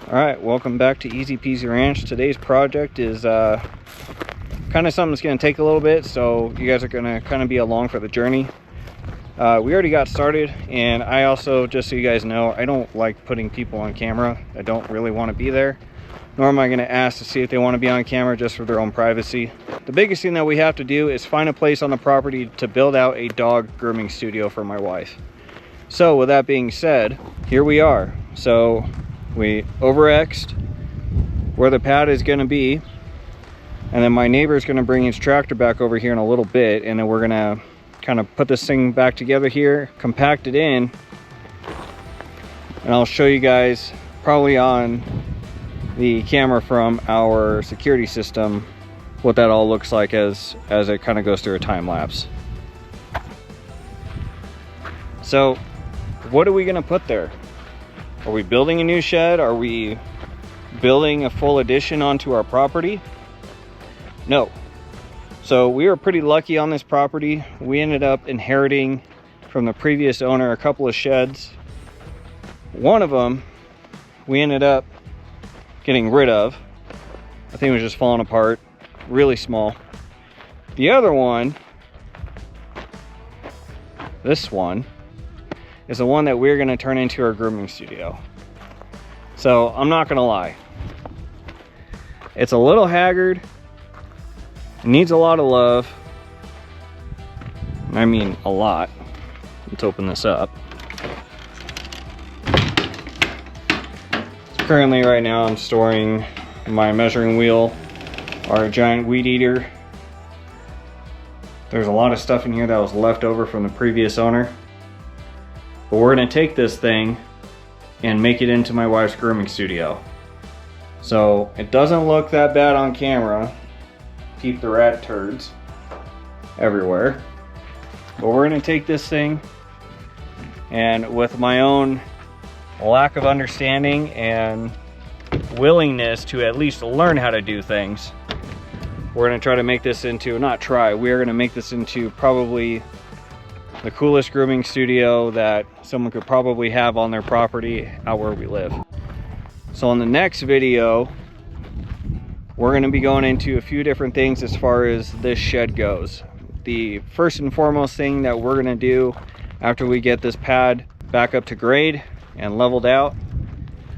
All right, welcome back to Easy Peasy Ranch. Today's project is kind of something that's going to take a little bit, so you guys are going to kind of be along for the journey. We already got started, and I also, just so you guys know, I don't like putting people on camera. I don't really want to be there, nor am I going to ask to see if they want to be on camera just for their own privacy. The biggest thing that we have to do is find a place on the property to build out a dog grooming studio for my wife. So with that being said, here we are. So we over-X'd where the pad is going to be, and then my neighbor is going to bring his tractor back over here in a little bit, and then we're going to kind of put this thing back together here, compact it in, and I'll show you guys probably on the camera from our security system what that all looks like as it kind of goes through a time lapse. So what are we going to put there? Are we building a new shed? Are we building a full addition onto our property? No. So we were pretty lucky on this property. We ended up inheriting from the previous owner a couple of sheds. One of them we ended up getting rid of. I think it was just falling apart, really small. The other one, this one, is the one that we're going to turn into our grooming studio. So I'm not going to lie, it's a little haggard, it needs a lot of love. I mean a lot. Let's open this up. So currently right now I'm storing my measuring wheel, our giant weed eater. There's a lot of stuff in here that was left over from the previous owner. But we're gonna take this thing and make it into my wife's grooming studio. So it doesn't look that bad on camera. Keep the rat turds everywhere. But we're gonna take this thing, and with my own lack of understanding and willingness to at least learn how to do things, we're gonna try to make this into, we're gonna make this into probably the coolest grooming studio that someone could probably have on their property out where we live. So in the next video, we're going to be going into a few different things as far as this shed goes. The first and foremost thing that we're going to do after we get this pad back up to grade and leveled out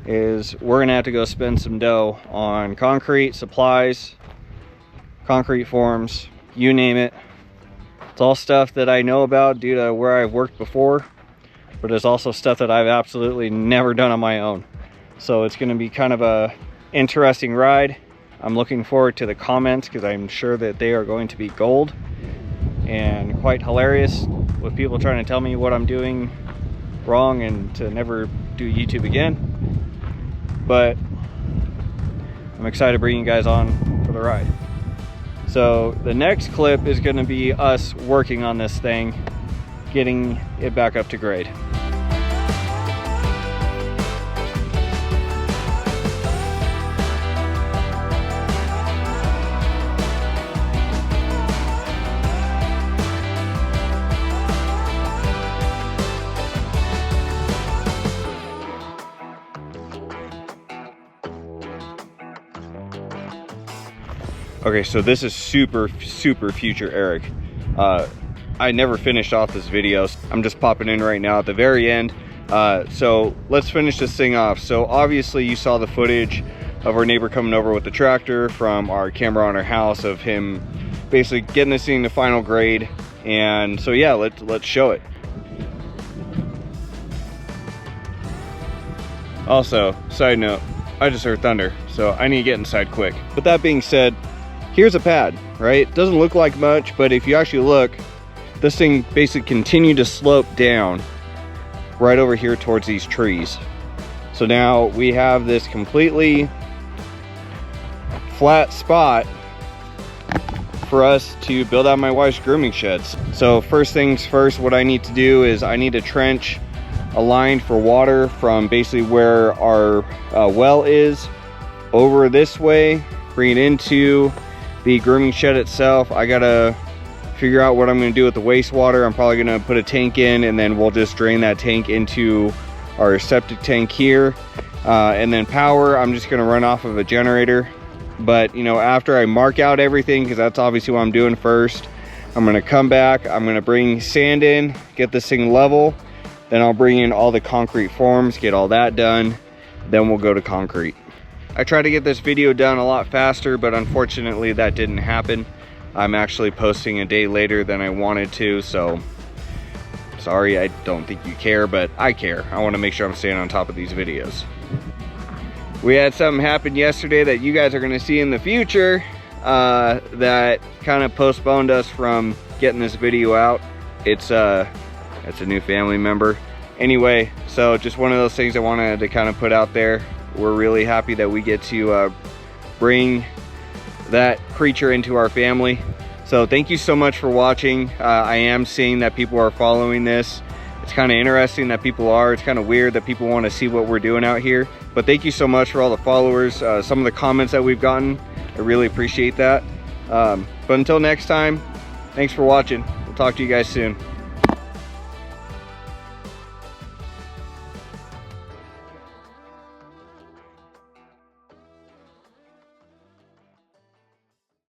is we're going to have to go spend some dough on concrete, supplies, concrete forms, you name it. It's all stuff that I know about due to where I've worked before, but it's also stuff that I've absolutely never done on my own. So it's going to be kind of a interesting ride. I'm looking forward to the comments because I'm sure that they are going to be gold and quite hilarious, with people trying to tell me what I'm doing wrong and to never do YouTube again. But I'm excited to bring you guys on for the ride. So the next clip is going to be us working on this thing, getting it back up to grade. Okay, so this is super future Eric. I never finished off this video. I'm just popping in right now at the very end. So let's finish this thing off. So obviously you saw the footage of our neighbor coming over with the tractor from our camera on our house, of him basically getting this thing to final grade. And so yeah, let's show it. Also, side note, I just heard thunder, so I need to get inside quick. But that being said, here's a pad, right? Doesn't look like much, but if you actually look, this thing basically continued to slope down right over here towards these trees. So now we have this completely flat spot for us to build out my wife's grooming sheds. So first things first, what I need to do is I need to trench a line for water from basically where our well is over this way, bring it into the grooming shed itself. I gotta figure out what I'm gonna do with the wastewater. I'm probably gonna put a tank in, and then we'll just drain that tank into our septic tank here. And then power, I'm just gonna run off of a generator. But you know, after I mark out everything, because that's obviously what I'm doing first, I'm gonna come back, I'm gonna bring sand in, get this thing level, then I'll bring in all the concrete forms, get all that done, then we'll go to concrete. I tried to get this video done a lot faster, but unfortunately that didn't happen. I'm actually posting a day later than I wanted to, so sorry, I don't think you care, but I care. I want to make sure I'm staying on top of these videos. We had something happen yesterday that you guys are going to see in the future that kind of postponed us from getting this video out. It's a new family member. Anyway, so just one of those things I wanted to kind of put out there. We're really happy that we get to bring that creature into our family. So thank you so much for watching. I am seeing that people are following this. It's kind of interesting that people are. It's kind of weird that people want to see what we're doing out here. But thank you so much for all the followers. Some of the comments that we've gotten, I really appreciate that. But until next time, thanks for watching. We'll talk to you guys soon.